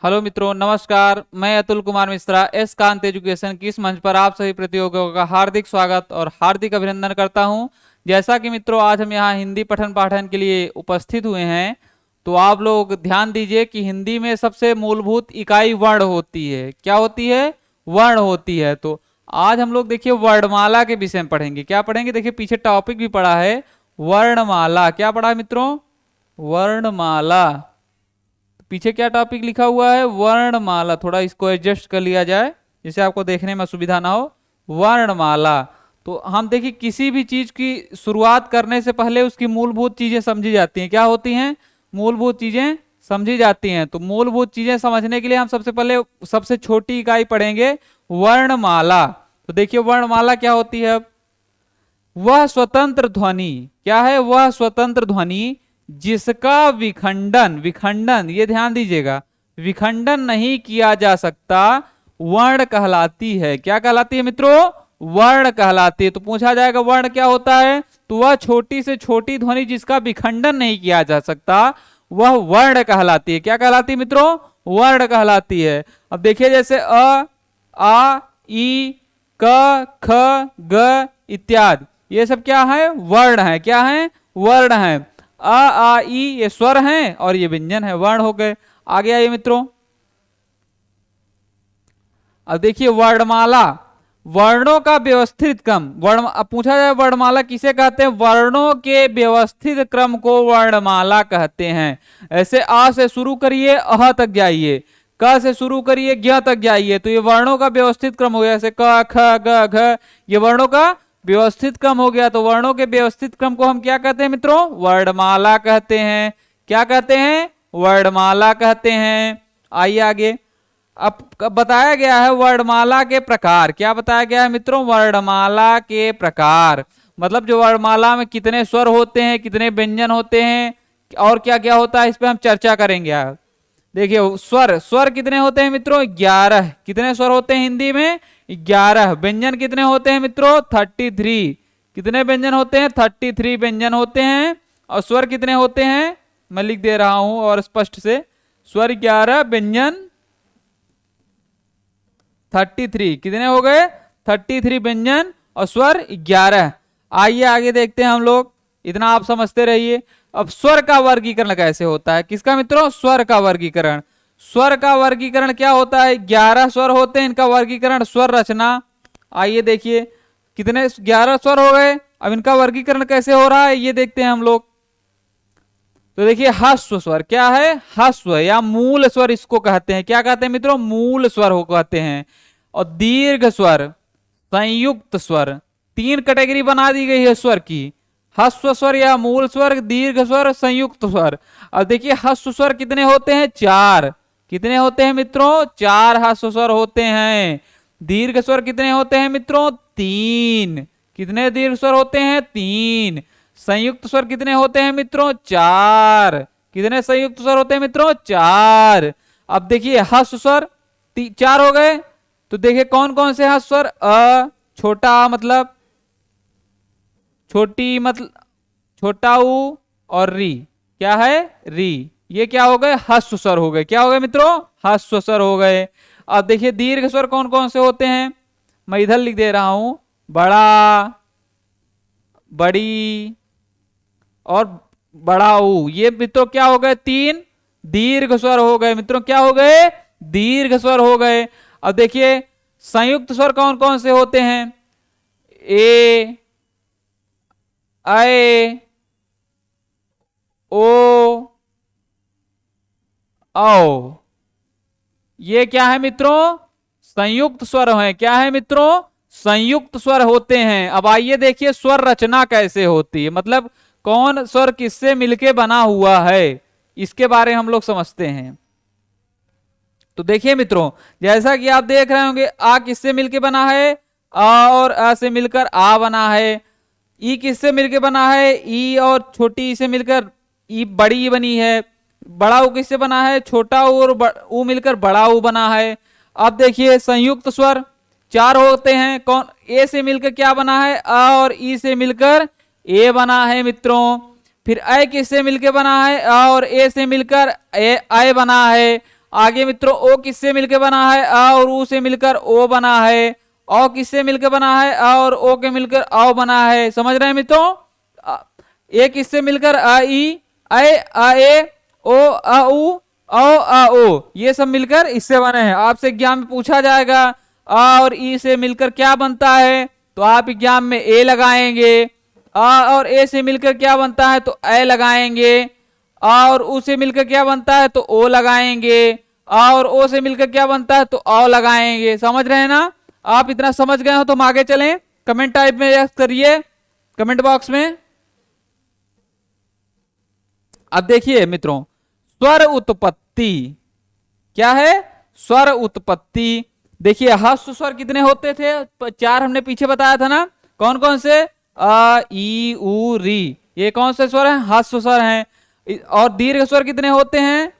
Hello मित्रों, नमस्कार। मैं अतुल कुमार मिश्रा एस कांत एजुकेशन की इस मंच पर आप सभी प्रतियोगियों का हार्दिक स्वागत और हार्दिक अभिनंदन करता हूं। जैसा कि मित्रों, आज हम यहां हिंदी पठन पाठन के लिए उपस्थित हुए हैं, तो आप लोग ध्यान दीजिए कि हिंदी में सबसे मूलभूत इकाई वर्ण होती है। क्या होती है? वर्ण होती है। तो आज हम लोग देखिए वर्णमाला के विषय में पढ़ेंगे। क्या पढ़ेंगे? देखिए पीछे टॉपिक भी पढ़ा है, वर्णमाला। क्या पढ़ा है मित्रों? वर्णमाला। पीछे क्या टॉपिक लिखा हुआ है? वर्णमाला। थोड़ा इसको एडजस्ट कर लिया जाए जिससे आपको देखने में सुविधा ना हो। वर्णमाला। तो हम देखिए किसी भी चीज की शुरुआत करने से पहले उसकी मूलभूत चीजें समझी जाती हैं। क्या होती हैं? मूलभूत चीजें समझी जाती हैं। तो मूलभूत चीजें समझने के लिए हम सबसे पहले सबसे छोटी इकाई पढ़ेंगे, वर्णमाला। तो देखिए वर्णमाला क्या होती है। अब वह स्वतंत्र ध्वनि, क्या है? वह स्वतंत्र ध्वनि जिसका विखंडन, विखंडन ये ध्यान दीजिएगा, विखंडन नहीं किया जा सकता, वर्ण कहलाती है। क्या कहलाती है मित्रों? वर्ण कहलाती है। तो पूछा जाएगा वर्ण क्या होता है, तो वह छोटी से छोटी ध्वनि जिसका विखंडन नहीं किया जा सकता, वह वर्ण कहलाती है। क्या कहलाती है मित्रों? वर्ण कहलाती है। अब देखिए जैसे अ, आ, ई, क, ख, ग इत्यादि, ये सब क्या है? वर्ण है। क्या है? वर्ण है। आ ई ये स्वर हैं और ये व्यंजन है, वर्ण हो गए। आगे आइए मित्रों। अब देखिए वर्णमाला, वर्णों का व्यवस्थित क्रम। वर्ण, अब पूछा जाए वर्णमाला किसे कहते हैं? वर्णों के व्यवस्थित क्रम को वर्णमाला कहते हैं। ऐसे आ से शुरू करिए, अह तक जाइए, क से शुरू करिए, ज्ञ तक जाइए, तो ये वर्णों का व्यवस्थित क्रम हो गया। जैसे क, ख, ग, घ, ये वर्णों का व्यवस्थित क्रम हो गया। तो वर्णों के व्यवस्थित क्रम को हम क्या कहते हैं मित्रों? वर्णमाला कहते हैं। क्या कहते हैं? वर्णमाला कहते हैं। आइए आगे। अब बताया गया है वर्णमाला के प्रकार। क्या बताया गया है मित्रों? वर्णमाला के प्रकार, मतलब जो वर्णमाला में कितने स्वर होते हैं, कितने व्यंजन होते हैं और क्या क्या होता है, इस पे हम चर्चा करेंगे आज। देखिए स्वर, स्वर कितने होते हैं मित्रों? 11। कितने स्वर होते हैं हिंदी में? 11। व्यंजन कितने होते हैं मित्रों? 33। कितने व्यंजन होते हैं? 33 व्यंजन होते हैं। और स्वर कितने होते हैं? मैं लिख दे रहा हूं और स्पष्ट से, स्वर 11, व्यंजन 33। कितने हो गए? 33 व्यंजन और स्वर 11। आइए आगे देखते हैं हम लोग, इतना आप समझते रहिए। अब स्वर का वर्गीकरण कैसे होता है? किसका मित्रों? स्वर का वर्गीकरण। स्वर का वर्गीकरण क्या होता है? 11 स्वर होते हैं, इनका वर्गीकरण स्वर रचना। आइए देखिए कितने 11 स्वर हो गए। अब इनका वर्गीकरण कैसे हो रहा है ये देखते हैं हम लोग। तो देखिए ह्रस्व स्वर क्या है? ह्रस्व या मूल स्वर इसको कहते हैं। क्या कहते हैं मित्रों? मूल स्वर हो कहते हैं। और दीर्घ स्वर, संयुक्त स्वर, 3 कैटेगरी बना दी गई है स्वर की। ह्रस्व स्वर या मूल स्वर, दीर्घ स्वर, संयुक्त स्वर। अब देखिए ह्रस्व स्वर कितने होते हैं? 4। कितने होते हैं मित्रों? 4 ह्रस्व स्वर होते हैं। दीर्घ स्वर कितने होते हैं मित्रों? 3। कितने दीर्घ स्वर होते हैं? 3। संयुक्त स्वर कितने होते हैं मित्रों? 4। कितने संयुक्त स्वर होते हैं मित्रों? 4। अब देखिए ह्रस्व स्वर 4 हो गए। तो देखिए कौन कौन से ह्रस्व स्वर? अ, छोटा आ मतलब, छोटी मतलब, छोटा ऊ और री। क्या है? री। ये क्या हो गए? ह्रस्व स्वर हो गए। क्या हो गए मित्रों? ह्रस्व स्वर हो गए। अब देखिए दीर्घ स्वर कौन कौन से होते हैं, मैं इधर लिख दे रहा हूं। बड़ा, बड़ी और बड़ा ऊ, ये मित्रों क्या हो गए? 3 दीर्घ स्वर हो गए मित्रों। क्या हो गए? दीर्घ स्वर हो गए। अब देखिए संयुक्त स्वर कौन कौन से होते हैं? ए, ऐ, ओ, औ। ये क्या है मित्रों? संयुक्त स्वर है। क्या है मित्रों? संयुक्त स्वर होते हैं। अब आइए देखिए स्वर रचना कैसे होती है, मतलब कौन स्वर किससे मिलके बना हुआ है, इसके बारे में हम लोग समझते हैं। तो देखिए मित्रों, जैसा कि आप देख रहे होंगे, आ किससे मिलके बना है? आ और आ से मिलकर आ बना है। ई किससे मिलके बना है? ई और छोटी ई से मिलकर ई बड़ी बनी है। बड़ा ऊ किससे बना है? छोटा ऊ और ऊ मिलकर बड़ा ऊ बना है। अब देखिए संयुक्त स्वर 4 होते हैं। कौन? ए से मिलकर क्या बना है? अ और ई से मिलकर ए बना है मित्रों। फिर ऐ किससे मिलकर बना है? अ और ए से मिलकर ए, ऐ बना है। आगे मित्रों ओ किससे मिलकर बना है, अ और ऊ से मिलकर ओ बना है। औ किससे मिलकर बना है, अ और ओ के मिलकर औ बना है। समझ रहे हैं मित्रों। ए किससे मिलकर अ ई, अ ए, ओ अ उ, औ अ ओ, ये सब मिलकर इससे बने हैं। आपसे एग्जाम में पूछा जाएगा अ और ई से मिलकर क्या बनता है, तो आप एग्जाम में ए लगाएंगे। अ और ए से मिलकर क्या बनता है, तो ए लगाएंगे। अ और उ से मिलकर क्या बनता है, तो ओ लगाएंगे। अ और ओ से मिलकर क्या बनता है, तो औ लगाएंगे। समझ रहे हैं ना। आप इतना समझ गए हो तो हम आगे चलें। कमेंट टाइप में यस करिए, कमेंट बॉक्स में। अब देखिए मित्रों, स्वर उत्पत्ति क्या है, स्वर उत्पत्ति। देखिए हस्व स्वर कितने होते थे, 4 हमने पीछे बताया था ना। कौन कौन से, अ ई उ री, ये कौन से स्वर हैं, हस्व स्वर हैं। और दीर्घ स्वर कितने होते हैं,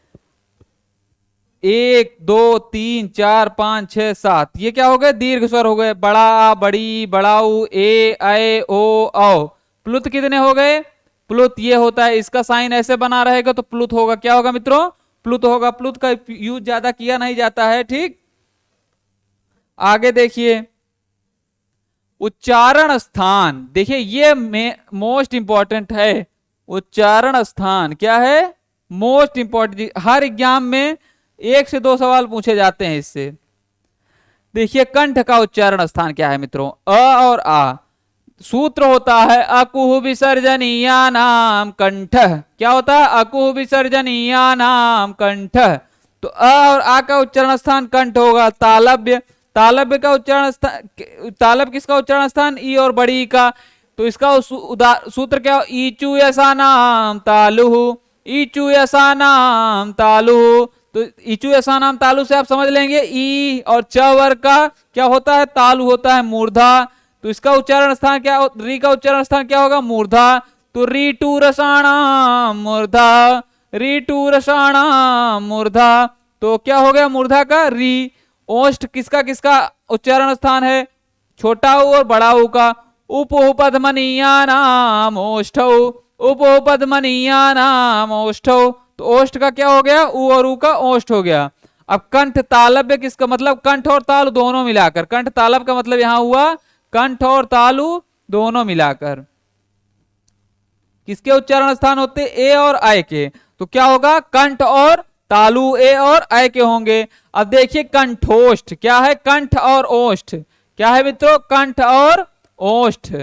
1 2 3 4 5 6 7, ये क्या हो गए, दीर्घ स्वर हो गए। बड़ा, बड़ी, बड़ाऊ, ए ओ औ। प्लुत कितने हो गए, प्लुत ये होता है, इसका साइन ऐसे बना रहेगा तो प्लुत होगा। क्या होगा मित्रों, प्लुत होगा। प्लुत का यूज ज्यादा किया नहीं जाता है। ठीक, आगे देखिए उच्चारण स्थान। देखिए ये मोस्ट इंपॉर्टेंट है। उच्चारण स्थान क्या है, मोस्ट इंपॉर्टेंट। हर एग्जाम में 1 से 2 सवाल पूछे जाते हैं इससे। देखिए कंठ का उच्चारण स्थान क्या है मित्रों, अ और आ। सूत्र होता है अकुह विसर्जनीया नाम कंठ। क्या होता है, अकुह विसर्जनीया नाम कंठ। तो अ और आ का उच्चारण स्थान कंठ होगा। तालव्य, तालव्य का उच्चारण स्थान, तालव्य किसका उच्चारण स्थान, ई और बड़ी का। तो इसका सूत्र क्या हो, ईचू यसा नाम तालु, ईचू यसा नाम तालु। तो ईचू यसा नाम तालु से आप समझ लेंगे ई और च वर्ग का क्या होता है, तालु होता है मूर्धा। तो इसका उच्चारण स्थान क्या, री का उच्चारण स्थान क्या होगा, मूर्धा। तो री टू रसाणा मूर्धा, री टू रसाणा मूर्धा। तो क्या हो गया मूर्धा का री। ओष्ठ किसका किसका उच्चारण स्थान है, छोटा ऊ और बड़ा ऊ का। उपपद्मनीया नाम ओष्ठौ, उपपद्मनीया नाम ओष्ठौ। तो ओष्ठ का क्या हो गया, ऊ और ऊ का ओष्ठ हो गया। अब कंठ तालव्य किसका मतलब, कंठ और तालु दोनों मिलाकर। कंठ तालव्य का मतलब यहां हुआ कंठ और तालु दोनों मिलाकर। किसके उच्चारण स्थान होते, ए और आय के। तो क्या होगा, कंठ और तालु ए और आय के होंगे। अब देखिए कंठोष्ठ क्या है, कंठ और ओष्ठ क्या है मित्रों, कंठ और ओष्ठ।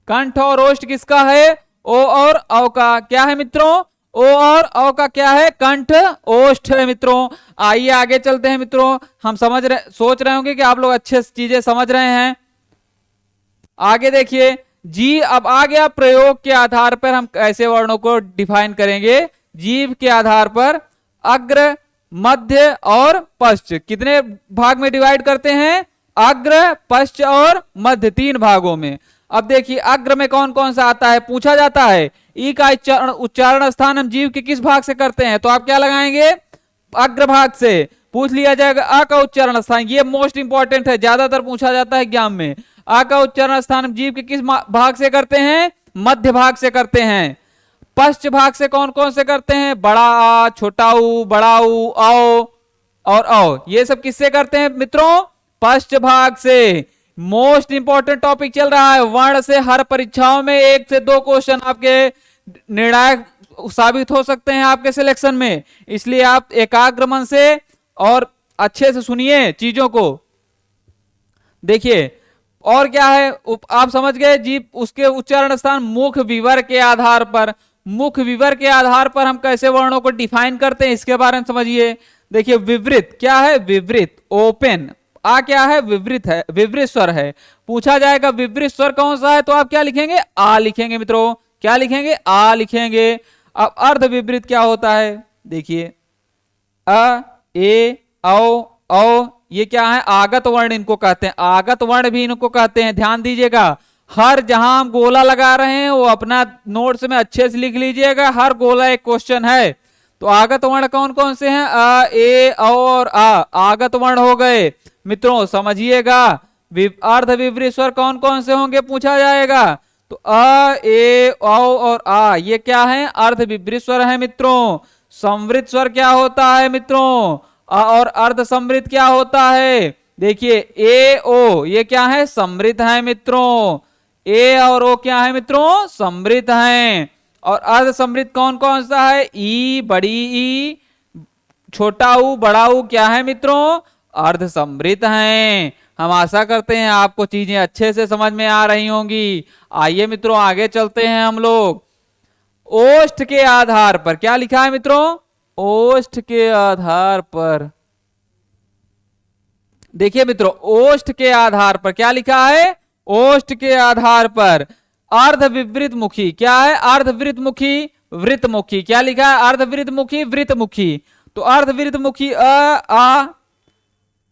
कंठ और ओष्ठ किसका है, ओ और औ का। क्या है मित्रों, ओ और औ का क्या है, कंठ ओष्ठ है मित्रों। आइए आगे चलते हैं मित्रों। हम समझ रहे, सोच रहे होंगे कि आप लोग अच्छे चीजें समझ रहे हैं। आगे देखिए जी, अब आ गया प्रयोग के आधार पर हम ऐसे वर्णों को डिफाइन करेंगे। जीव के आधार पर अग्र, मध्य और पश्च कितने भाग में डिवाइड करते हैं, अग्र, पश्च और मध्य 3 भागों में। अब देखिए अग्र में कौन कौन सा आता है, पूछा जाता है। ई का उच्चारण स्थान हम जीव के किस भाग से करते हैं, तो आप क्या लगाएंगे, अग्र भाग से। पूछ लिया जाएगा अ का उच्चारण स्थान, ये मोस्ट इंपॉर्टेंट है, ज्यादातर पूछा जाता है एग्जाम में। आ का उच्चारण स्थान हम जीव के किस भाग से करते हैं, मध्य भाग से करते हैं। पश्च भाग से कौन कौन से करते हैं, बड़ा आ, छोटा ऊ, बड़ा ऊ, औ और औ। ये सब किससे करते हैं मित्रों, पश्च भाग से। मोस्ट इंपॉर्टेंट टॉपिक चल रहा है वर्ण से। हर परीक्षाओं में 1 से 2 क्वेश्चन आपके निर्णायक साबित हो सकते हैं आपके सिलेक्शन में। इसलिए आप एकाग्र मन से और अच्छे से सुनिए चीजों को। देखिए और क्या है, आप समझ गए जीव, उसके उच्चारण स्थान मुख विवर के आधार पर। मुख विवर के आधार पर हम कैसे वर्णों को डिफाइन करते हैं, इसके बारे में समझिए। देखिए विवृत क्या है, विवृत ओपन। आ क्या है, विवृत है, विवृत स्वर है। पूछा जाएगा विवृत स्वर कौन सा है, तो आप क्या लिखेंगे, आ लिखेंगे मित्रों। क्या लिखेंगे, आ लिखेंगे। अब अर्ध विवृत क्या होता है, देखिए अ, ए, औ ये क्या है, आगत वर्ण इनको कहते हैं। आगत वर्ण भी इनको कहते हैं। ध्यान दीजिएगा, हर जहां हम गोला लगा रहे हैं वो अपना नोट्स में अच्छे से लिख लीजिएगा। हर गोला एक क्वेश्चन है। तो आगत वर्ण कौन कौन से हैं, अ, ए, औ और आ आगत वर्ण हो गए मित्रों। समझिएगा अर्ध विवृत स्वर कौन कौन से होंगे, पूछा जाएगा। तो अ, ए, औ और आ ये क्या है? अर्ध विपरीत स्वर है मित्रों। समवृत स्वर क्या होता है मित्रों? अ और अर्ध समवृत क्या होता है? देखिए ए ओ ये क्या है? समवृत है मित्रों। ए और ओ क्या है मित्रों? समवृत हैं। और अर्ध समवृत कौन कौन सा है? ई, बड़ी ई, छोटा ऊ, बड़ा ऊ क्या है मित्रों? अर्ध समृद्ध हैं। हम आशा करते हैं आपको चीजें अच्छे से समझ में आ रही होंगी। आइए मित्रों आगे चलते हैं हम लोग। ओष्ठ के आधार पर क्या लिखा है मित्रों? ओष्ठ के आधार पर देखिए मित्रों, ओष्ठ के आधार पर क्या लिखा है? ओष्ठ के आधार पर अर्ध विवृत मुखी क्या है? अर्धवृत मुखी, वृत मुखी क्या लिखा है? अर्धवृत मुखी, वृत मुखी। तो अर्धवृत मुखी अ, आ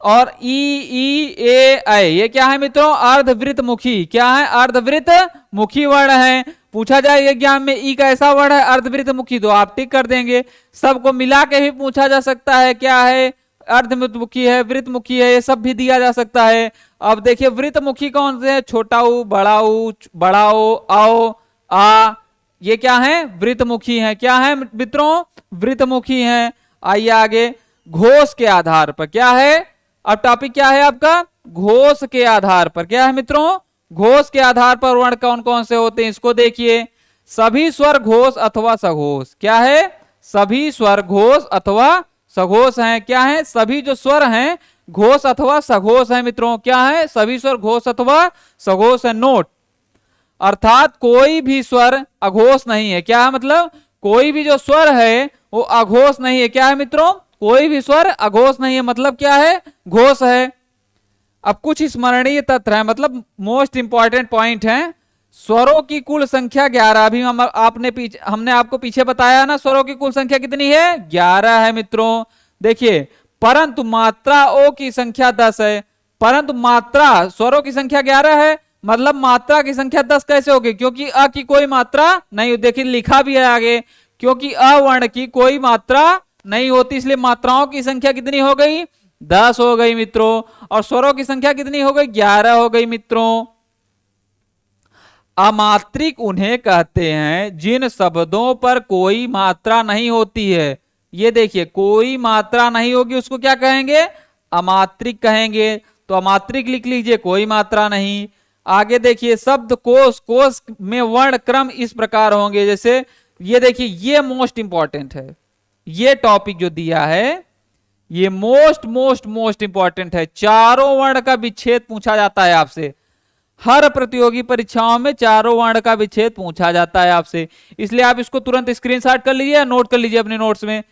और ई ए ऐ ये क्या है मित्रों? अर्धवृत मुखी क्या है? अर्धवृत मुखी वर्ण है। पूछा जाए एग्जाम में ई कैसा वर्ण है? अर्धवृत मुखी, तो आप टिक कर देंगे। सबको मिला के भी पूछा जा सकता है क्या है? अर्धमुखी है, वृत मुखी है, ये सब भी दिया जा सकता है। अब देखिए वृत मुखी कौन से है? छोटा ऊ, बड़ा ऊ, बड़ा ओ, आओ, आ ये क्या है? वृत मुखी है। क्या है मित्रों? वृत मुखी है। आइए आगे। घोष के आधार पर क्या है? अब टॉपिक क्या है आपका? घोष के आधार पर क्या है मित्रों? घोष के आधार पर वर्ण कौन कौन से होते हैं इसको देखिए। सभी स्वर घोष अथवा सघोष क्या है? सभी स्वर घोष अथवा सघोष हैं। क्या है? सभी जो स्वर हैं घोष अथवा सघोष है मित्रों। क्या है? सभी स्वर घोष अथवा सघोष है। नोट, अर्थात कोई भी स्वर अघोष नहीं है। क्या है मतलब? कोई भी जो स्वर है वो अघोष नहीं है। क्या है मित्रों? कोई भी स्वर अघोष नहीं है, मतलब क्या है? घोष है। अब कुछ स्मरणीय तथ्य है, मतलब मोस्ट इंपॉर्टेंट पॉइंट है। स्वरों की कुल संख्या 11। अभी हमने आपको पीछे बताया ना, स्वरों की कुल संख्या कितनी है? 11 है मित्रों। देखिए, परंतु मात्रा ओ की संख्या 10 है। परंतु मात्रा स्वरों की संख्या 11 है, मतलब मात्रा की संख्या 10 कैसे होगी? क्योंकि अ की कोई मात्रा नहीं, देखिए लिखा भी है आगे, क्योंकि अ वर्ण की कोई मात्रा नहीं होती, इसलिए मात्राओं की संख्या कितनी हो गई? 10 हो गई मित्रों। और स्वरों की संख्या कितनी हो गई? 11 हो गई मित्रों। अमात्रिक उन्हें कहते हैं जिन शब्दों पर कोई मात्रा नहीं होती है। ये देखिए, कोई मात्रा नहीं होगी उसको क्या कहेंगे? अमात्रिक कहेंगे। तो अमात्रिक लिख लीजिए, कोई मात्रा नहीं। आगे देखिए, शब्द कोश, कोश में वर्ण क्रम इस प्रकार होंगे। जैसे ये देखिए, ये मोस्ट इंपॉर्टेंट है। ये टॉपिक जो दिया है ये मोस्ट मोस्ट मोस्ट इंपॉर्टेंट है। चारों वर्ण का विच्छेद पूछा जाता है आपसे। हर प्रतियोगी परीक्षाओं में चारों वर्ण का विच्छेद पूछा जाता है आपसे, इसलिए आप इसको तुरंत स्क्रीनशॉट कर लीजिए, नोट कर लीजिए अपने नोट्स में।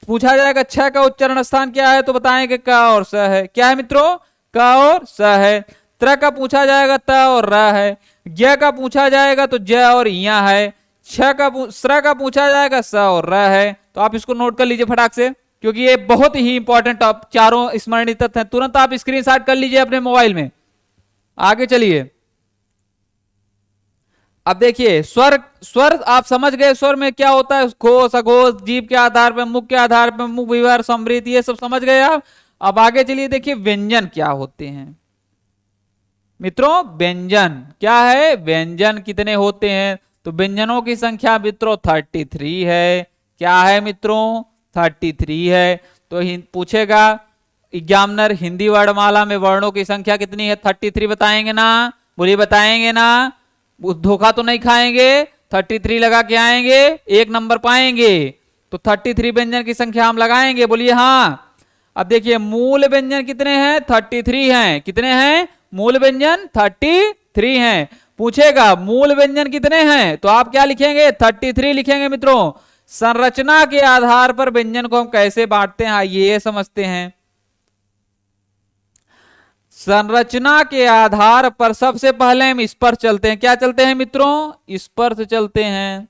पूछा जाएगा छ का उच्चारण स्थान क्या है, तो बताएंगे क और स है। क्या है मित्रों? क और स है। त्र का पूछा जाएगा त और र है। ज्ञ का पूछा जाएगा तो ज और या है। स्र का पूछा जाएगा स और र है। तो आप इसको नोट कर लीजिए फटाक से, क्योंकि ये बहुत ही इंपॉर्टेंट चारों स्मरणीय तथ्य हैं। तुरंत आप स्क्रीनशॉट कर लीजिए अपने मोबाइल में। आगे चलिए। अब देखिए, स्वर स्वर आप समझ गए। स्वर में क्या होता है? घोष, अघोष, जीभ के आधार पर, मुख के आधार पर, मुख विवर, समृद्ध, ये सब समझ गए आप। अब आगे चलिए, देखिए व्यंजन क्या होते हैं मित्रों। व्यंजन क्या है? व्यंजन कितने होते हैं? तो व्यंजनों की संख्या मित्रों 33 है। क्या है मित्रों? 33 है। तो पूछेगा एग्जामिनर, हिंदी वर्णमाला में वर्णों की संख्या कितनी है? 33 बताएंगे ना? बोलिए, बताएंगे ना? धोखा तो नहीं खाएंगे? 33 लगा के आएंगे, एक नंबर पाएंगे। तो 33 व्यंजन की संख्या हम लगाएंगे, बोलिए हाँ। अब देखिए, मूल व्यंजन कितने हैं? 33 हैं। कितने हैं? मूल व्यंजन 33 हैं। पूछेगा मूल व्यंजन कितने हैं, तो आप क्या लिखेंगे? 33 लिखेंगे मित्रों। संरचना के आधार पर व्यंजन को हम कैसे बांटते हैं, आइए ये समझते हैं। संरचना के आधार पर सबसे पहले हम इस पर चलते हैं। क्या चलते हैं मित्रों? इस पर से चलते हैं।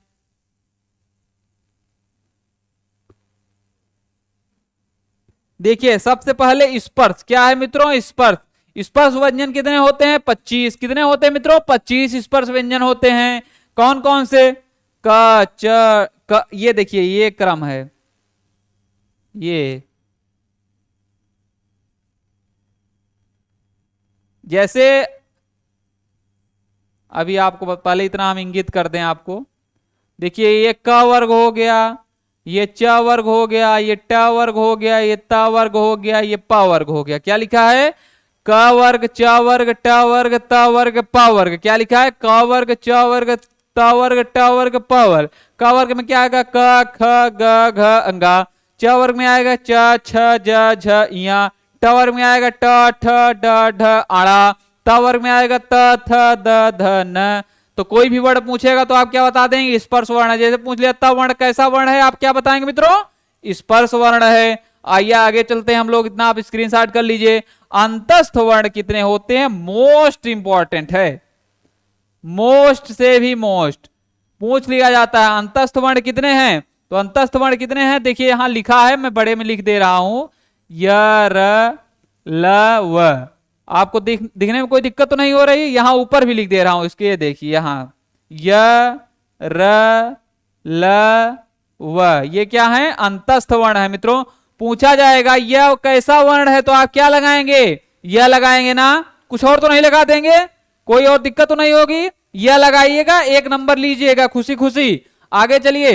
देखिए, सबसे पहले स्पर्श क्या है मित्रों? स्पर्श। स्पर्श व्यंजन कितने होते हैं? 25। कितने होते हैं मित्रों? 25 स्पर्श व्यंजन होते हैं। कौन कौन से? क, च, क, ये देखिए, ये क्रम है। ये जैसे अभी आपको पहले इतना हम इंगित कर दें आपको। देखिए ये क वर्ग हो गया, ये च वर्ग हो गया, ये ट वर्ग हो गया, ये त वर्ग हो गया, ये प वर्ग हो गया। क्या लिखा है? क वर्ग च वर्ग ट वर्ग त वर्ग प वर्ग। क्या लिखा है? क वर्ग च वर्ग त वर्ग ट वर्ग प वर्ग। क वर्ग में क्या आएगा? क ख ग घ अंगा। च वर्ग में आएगा च छ ज झ इया। ट वर्ग में आएगा ट ठ ड ढ आड़ा। त वर्ग में आएगा त थ द ध न। तो कोई भी वर्ण पूछेगा तो आप क्या बता देंगे? स्पर्श वर्ण है। जैसे पूछ लिया त वर्ण कैसा वर्ण है, आप क्या बताएंगे मित्रों? स्पर्श वर्ण है। आइए आगे चलते हैं हम लोग, इतना आप स्क्रीनशॉट कर लीजिए। अंतस्थ वर्ण कितने होते हैं? मोस्ट इंपॉर्टेंट है, मोस्ट से भी मोस्ट पूछ लिया जाता है। अंतस्थ वर्ण कितने हैं? तो अंतस्थ वर्ण कितने हैं? देखिए यहां लिखा है, मैं बड़े में लिख दे रहा हूं, य र ल व। आपको दिखने में कोई दिक्कत तो नहीं हो रही? यहां ऊपर भी लिख दे रहा हूं इसके, देखिए यहां य र ल व, ये क्या है? अंतस्थ वर्ण है मित्रों। पूछा जाएगा यह कैसा वर्ण है, तो आप क्या लगाएंगे? यह लगाएंगे ना, कुछ और तो नहीं लगा देंगे? कोई और दिक्कत तो नहीं होगी? यह लगाइएगा, 1 नंबर लीजिएगा खुशी खुशी। आगे चलिए,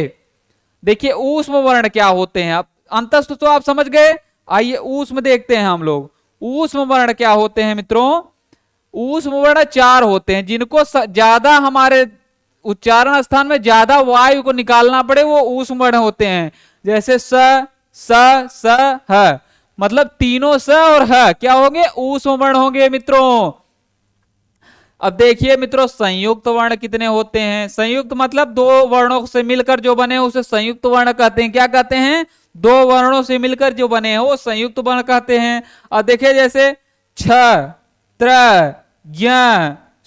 देखिए ऊष्म वर्ण क्या होते हैं। अब अंतस्थ तो आप समझ गए, आइए ऊष्म देखते हैं हम लोग। ऊष्म वर्ण क्या होते हैं मित्रों? ऊष्म वर्ण 4 होते हैं, जिनको ज्यादा हमारे उच्चारण स्थान में ज्यादा वायु को निकालना पड़े वो ऊष्म वर्ण होते हैं। जैसे स स ह, मतलब तीनों स और ह क्या होंगे? ऊष्म वर्ण होंगे मित्रों। अब देखिए मित्रों, संयुक्त वर्ण कितने होते हैं? संयुक्त मतलब 2 वर्णों से मिलकर जो बने उसे संयुक्त वर्ण कहते हैं। क्या कहते हैं? 2 वर्णों से मिलकर जो बने हैं वो संयुक्त वर्ण कहते हैं। अब देखिए जैसे छ त्र ज्ञ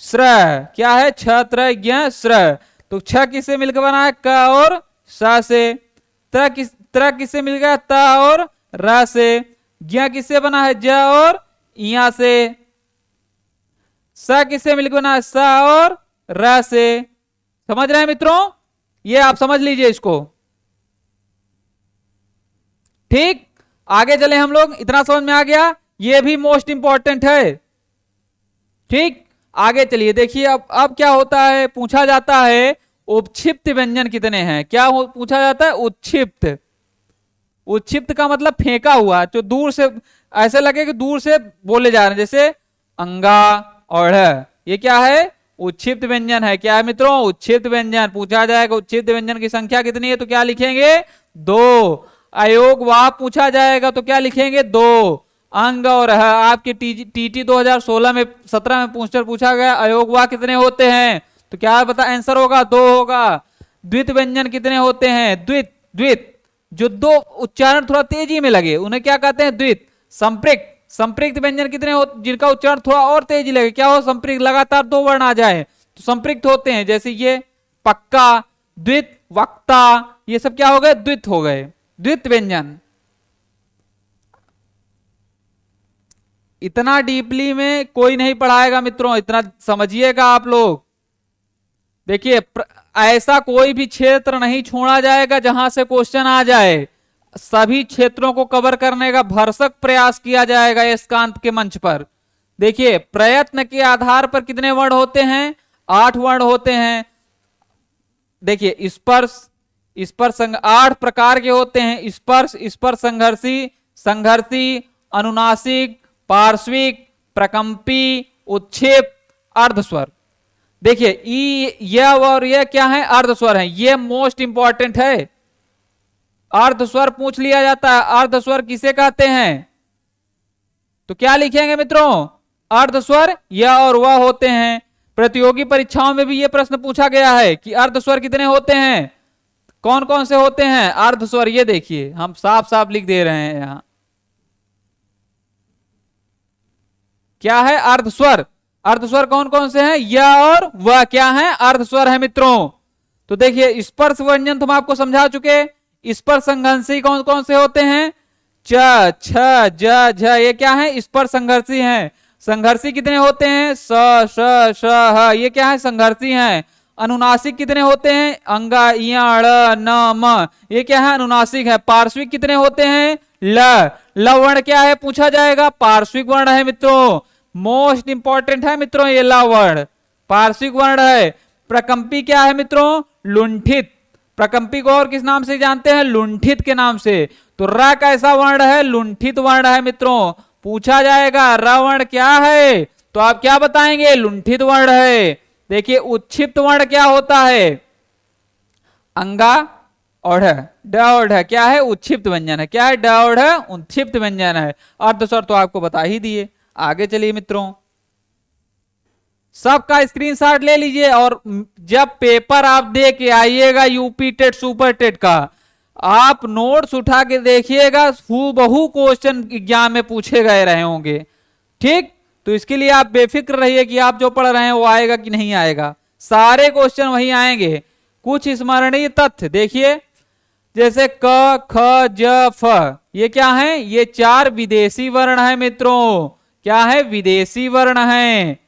श्र, क्या है? छ त्र ज्ञ श्र। तो छ किससे मिलकर बना है? क और स से। त्र किससे मिल गया? त और र से। ज्ञ किससे बना है? ज और इया से। स किससे मिलकर बना है? स और र से। समझ रहे हैं मित्रों? ये आप समझ लीजिए इसको। ठीक, आगे चले हम लोग, इतना समझ में आ गया? ये भी मोस्ट इंपॉर्टेंट है। ठीक, आगे चलिए, देखिए अब क्या होता है? पूछा जाता है उपक्षिप्त व्यंजन कितने हैं। क्या पूछा जाता है? उत्क्षिप्त। उत्क्षिप्त का मतलब फेंका हुआ, जो दूर से ऐसे लगे कि दूर से बोले जा रहे हैं, जैसे अंगा और ये क्या है? उत्क्षिप्त व्यंजन है। क्या है मित्रों? उत्क्षिप्त व्यंजन। पूछा जाएगा उत्क्षिप्त व्यंजन की संख्या कितनी है, तो क्या लिखेंगे? 2। अयोग वाह पूछा जाएगा तो क्या लिखेंगे? 2। अंग और ह, आपके टीटी 2016 में 17 में पूछा गया अयोग वाह कितने होते हैं, तो क्या बता? आंसर होगा 2 होगा। द्वित व्यंजन कितने होते हैं? द्वित द्वित जो 2 उच्चारण थोड़ा तेजी में लगे उन्हें क्या कहते हैं? द्वित। संपृक्त संपृक्त व्यंजन कितने हो जिनका उच्चारण थोड़ा और तेजी लगे? क्या हो? संपृक्त, लगातार 2 वर्ण आ जाए तो संपृक्त होते हैं। जैसे ये पक्का, द्वित, वक्ता, ये सब क्या हो गए? द्वित हो गए, द्वित व्यंजन। इतना डीपली में कोई नहीं पढ़ाएगा मित्रों, इतना समझिएगा आप लोग। देखिए ऐसा कोई भी क्षेत्र नहीं छोड़ा जाएगा जहां से क्वेश्चन आ जाए। सभी क्षेत्रों को कवर करने का भरसक प्रयास किया जाएगा एकांत के मंच पर। देखिए प्रयत्न के आधार पर कितने वर्ण होते हैं? 8 वर्ण होते हैं। देखिए स्पर्श, स्पर्श 8 प्रकार के होते हैं। स्पर्श, स्पर्श संघर्षी, संघर्षी, अनुनासिक, पार्श्विक, प्रकंपी, उत्क्षेप, अर्धस्वर। देखिए ई, यह और यह क्या है? अर्धस्वर है। यह मोस्ट इंपॉर्टेंट है। अर्धस्वर पूछ लिया जाता है। अर्धस्वर किसे कहते हैं? तो क्या लिखेंगे मित्रों? अर्धस्वर यह और वह होते हैं। प्रतियोगी परीक्षाओं में भी यह प्रश्न पूछा गया है कि अर्धस्वर कितने होते हैं, कौन कौन से होते हैं अर्धस्वर। ये देखिए हम साफ साफ लिख दे रहे हैं यहां, क्या है? अर्धस्वर। अर्धस्वर कौन कौन से हैं? यह और वह क्या है? अर्धस्वर है मित्रों। तो देखिए स्पर्श व्यंजन तो हम आपको समझा चुके। स्पर्श संघर्षी कौन कौन से होते हैं? च, छ, ज, झ, ये क्या है? स्पर्श संघर्षी हैं। संघर्षी कितने होते हैं? स, श, श, ह, ये क्या है? संघर्षी हैं। अनुनासिक कितने होते हैं? अंगा, इया, ड़, न, म, ये क्या है? अनुनासिक है। पार्श्विक कितने होते हैं? ल वर्ण क्या है पूछा जाएगा? पार्श्विक वर्ण है मित्रों। मोस्ट इंपॉर्टेंट है मित्रों ये ल वर्ण। पार्श्विक वर्ण है। प्रकंपी क्या है मित्रों? लुंठित। प्रकंपी को और किस नाम से जानते हैं? लुंठित के नाम से। तो र कैसा वर्ण है? लुंठित वर्ण है मित्रों। पूछा जाएगा र वर्ण क्या है, तो आप क्या बताएंगे? लुंठित वर्ण है। देखिए उच्छिप्त वर्ण क्या होता है? अंगा और ड और ढ क्या है? उच्छिप्त व्यंजन है। क्या है? ड और ढ उच्छिप्त व्यंजन है। अर्ध स्वर तो आपको बता ही दिए। आगे चलिए मित्रों, सबका स्क्रीनशॉट ले लीजिए और जब पेपर आप दे के आइएगा यूपी टेट सुपर टेट का, आप नोट्स उठा के देखिएगा, हूबहू क्वेश्चन एग्जाम में पूछे गए रहे होंगे। ठीक, तो इसके लिए आप बेफिक्र रहिए कि आप जो पढ़ रहे हैं वो आएगा कि नहीं आएगा। सारे क्वेश्चन वही आएंगे। कुछ स्मरणीय तथ्य देखिए, जैसे क ख ज फ, ये क्या है? ये 4 विदेशी वर्ण है मित्रों। क्या है? विदेशी वर्ण है।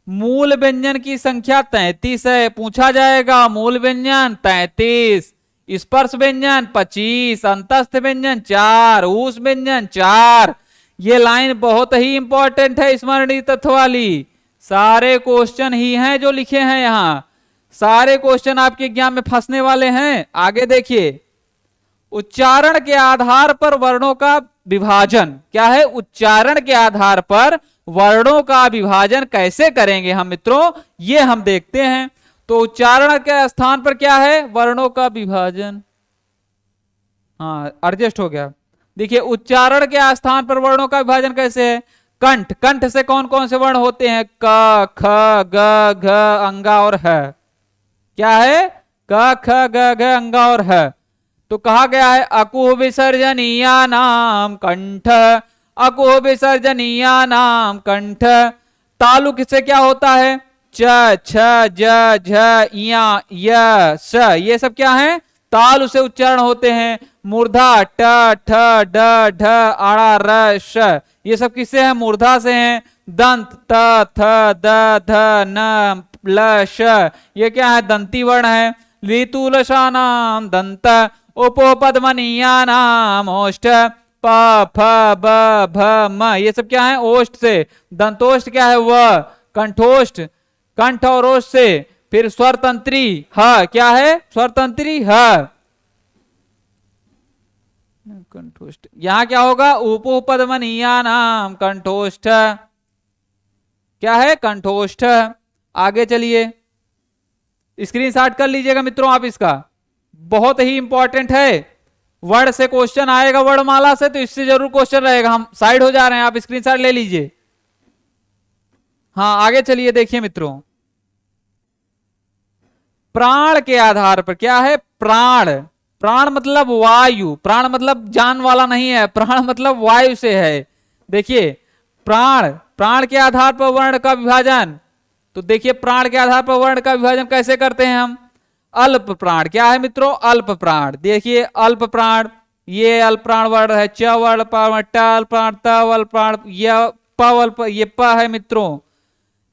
मूल व्यंजन की संख्या 33 है। पूछा जाएगा मूल व्यंजन 33, स्पर्श व्यंजन 25, अंतस्थ व्यंजन 4, ऊष् व्यंजन 4। ये लाइन बहुत ही इंपॉर्टेंट है, स्मरणीय तत्व वाली। सारे क्वेश्चन ही हैं जो लिखे हैं यहाँ, सारे क्वेश्चन आपके एग्जाम में फंसने वाले हैं। आगे देखिए, उच्चारण के आधार पर वर्णों का विभाजन। क्या है? उच्चारण के आधार पर वर्णों का विभाजन कैसे करेंगे हम मित्रों, ये हम देखते हैं। तो उच्चारण के स्थान पर क्या है? वर्णों का विभाजन। हाँ, एडजस्ट हो गया। देखिए उच्चारण के स्थान पर वर्णों का विभाजन कैसे है? कंठ, कंठ से कौन कौन से वर्ण होते हैं? क ख ग घ अंगा और ह। क्या है? क ख ग घ अंगा और ह। तो कहा गया है अकुह विसर्जनीया नाम कंठ, अकुह विसर्जनीया नाम कंठ। तालु किससे क्या होता है? च छ ज झ या य स, ये सब क्या है? तालु से उच्चारण होते हैं। मूर्धा ट ठ ड ढ आड़ा र श, ये सब किससे है? मूर्धा से हैं। दंत त थ द ध न ल श, ये क्या है? दंती वर्ण है। लीतुलशा नाम दंत, उपपद्मनीया नाम ओष्ठ, प फ ब भ म, ये सब क्या है? ओष्ठ से। दंतोष्ठ क्या है? व। कंठोष्ठ, कंठ और ओष्ठ से। फिर स्वरतंत्री ह, क्या है? स्वरतंत्री ह। कंठोष्ठ, यहां क्या होगा? उपपद्मनीया नाम कंठोष्ठ। क्या है? कंठोष्ठ। आगे चलिए, स्क्रीनशॉट कर लीजिएगा मित्रों आप इसका, बहुत ही इंपॉर्टेंट है। वर्ड से क्वेश्चन आएगा, वर्णमाला से, तो इससे जरूर क्वेश्चन रहेगा। हम साइड हो जा रहे हैं, आप स्क्रीनशॉट ले लीजिए। हाँ आगे चलिए, देखिए मित्रों, प्राण के आधार पर क्या है? प्राण, प्राण मतलब वायु, प्राण मतलब जान वाला नहीं है, प्राण मतलब वायु से है। देखिए प्राण, प्राण के आधार पर वर्ण का विभाजन। तो देखिए प्राण के आधार पर वर्ण का विभाजन कैसे करते हैं हम? अल्प प्राण, क्या है मित्रों? अल्प प्राण। देखिए अल्प प्राण, ये अल्प प्राण वर्ण है। च वर्ण प्राण, ट अल्प प्राण, त अल्प प्राण, य प अल्प, ये प है मित्रों।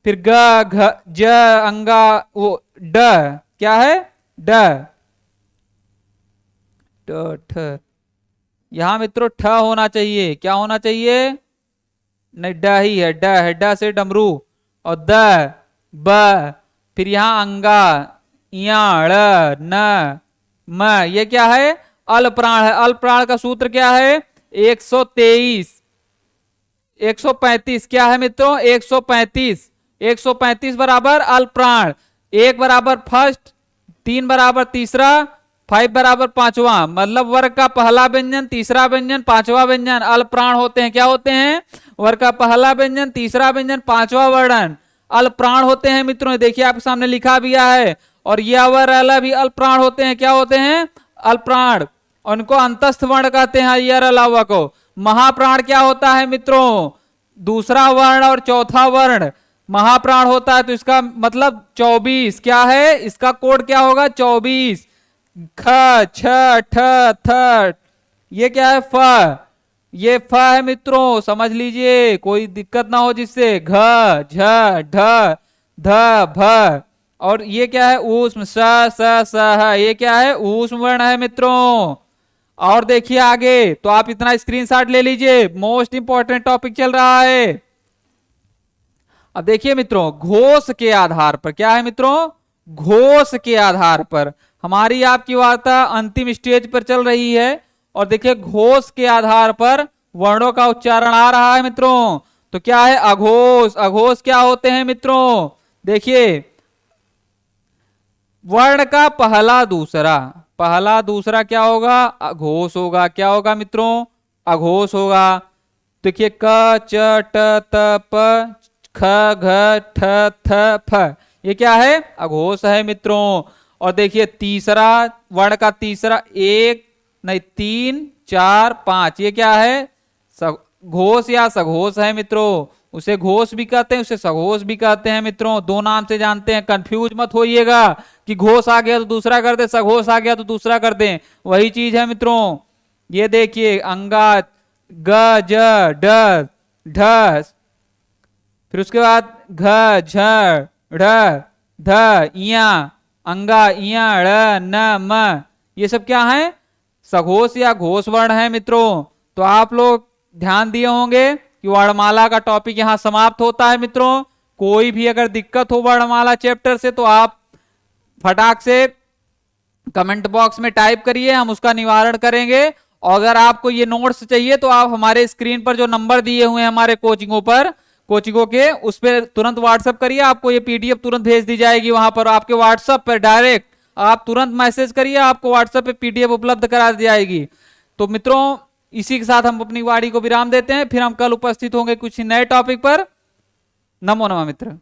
फिर ग घ ज अंगा वो ड, क्या है? ड ट ठ, यहां मित्रों ठ होना चाहिए। क्या होना चाहिए? नहीं, ड ही है, ड है। ड से डमरू, और द ब, फिर यहां अंगा या ड़ न म, ये क्या है? अल्प प्राण है। अल्प प्राण का सूत्र क्या है? 123, 135, क्या है मित्रों? 135, 135 बराबर अल्प प्राण। 1 बराबर फर्स्ट, 3 बराबर तीसरा, 5 बराबर पांचवा। मतलब वर्ग का पहला व्यंजन, तीसरा व्यंजन, पांचवा व्यंजन अल्प प्राण होते हैं। क्या होते हैं? वर्ग का पहला व्यंजन, तीसरा व्यंजन, पांचवा वर्ण अल्प प्राण होते हैं मित्रों। देखिए आपके सामने लिखा भी है। और यह वर्ण भी अल्प प्राण होते हैं। क्या होते हैं? अल्प प्राण। उनको अंतस्थ वर्ण कहते हैं। यर अलावा को महाप्राण क्या होता है मित्रों? दूसरा वर्ण और चौथा वर्ण महाप्राण होता है। तो इसका मतलब 24, क्या है इसका कोड? क्या होगा? 24। ख छ ठ थ, ये क्या है? फ, ये फ है मित्रों, समझ लीजिए, कोई दिक्कत ना हो जिससे। घ झ ढ ध भ, और ये क्या है? ऊष्म, स स ह, ये क्या है? ऊष्म वर्ण है मित्रों। और देखिए आगे, तो आप इतना स्क्रीनशॉट ले लीजिए, मोस्ट इंपॉर्टेंट टॉपिक चल रहा है। अब देखिए मित्रों, घोष के आधार पर क्या है मित्रों, घोष के आधार पर हमारी आपकी वार्ता अंतिम स्टेज पर चल रही है। और देखिए घोष के आधार पर वर्णों का उच्चारण आ रहा है मित्रों। तो क्या है, अघोष। अघोष क्या होते हैं मित्रों, देखिए वर्ण का पहला दूसरा क्या होगा, अघोष होगा। क्या होगा मित्रों, अघोष होगा। देखिए क च ट त प ख घ ठ थ फ, ये क्या है, अघोष है मित्रों। और देखिए तीसरा वर्ण का तीसरा, एक नहीं 3 4 5, ये क्या है, घोष या सघोष है मित्रों। उसे घोष भी कहते हैं, उसे सघोष भी कहते हैं मित्रों, दो नाम से जानते हैं। कंफ्यूज मत होइएगा कि घोष आ गया तो दूसरा कर दे, सघोष आ गया तो दूसरा कर दे, वही चीज है मित्रों। ये देखिए अंगा, ग ज ड ढ, फिर उसके बाद घ झ ढ ध इया, अंगा इया ड़ न म, ये सब क्या है, सघोष या घोष वर्ण है मित्रों। तो आप लोग ध्यान दिए होंगे कि वर्णमाला का टॉपिक यहां समाप्त होता है मित्रों। कोई भी अगर दिक्कत हो वर्णमाला चैप्टर से तो आप फटाक से कमेंट बॉक्स में टाइप करिए, हम उसका निवारण करेंगे। और अगर आपको ये नोट्स चाहिए तो आप हमारे स्क्रीन पर जो नंबर दिए हुए हैं हमारे कोचिंगों के, उस पर तुरंत व्हाट्सएप करिए, आपको ये पीडीएफ तुरंत भेज दी जाएगी। वहां पर आपके व्हाट्सएप पर डायरेक्ट आप तुरंत मैसेज करिए, आपको व्हाट्सएप पे पीडीएफ उपलब्ध करा दी जाएगी। तो मित्रों इसी के साथ हम अपनी वाणी को विराम देते हैं, फिर हम कल उपस्थित होंगे कुछ नए टॉपिक पर। नमो नमः मित्र।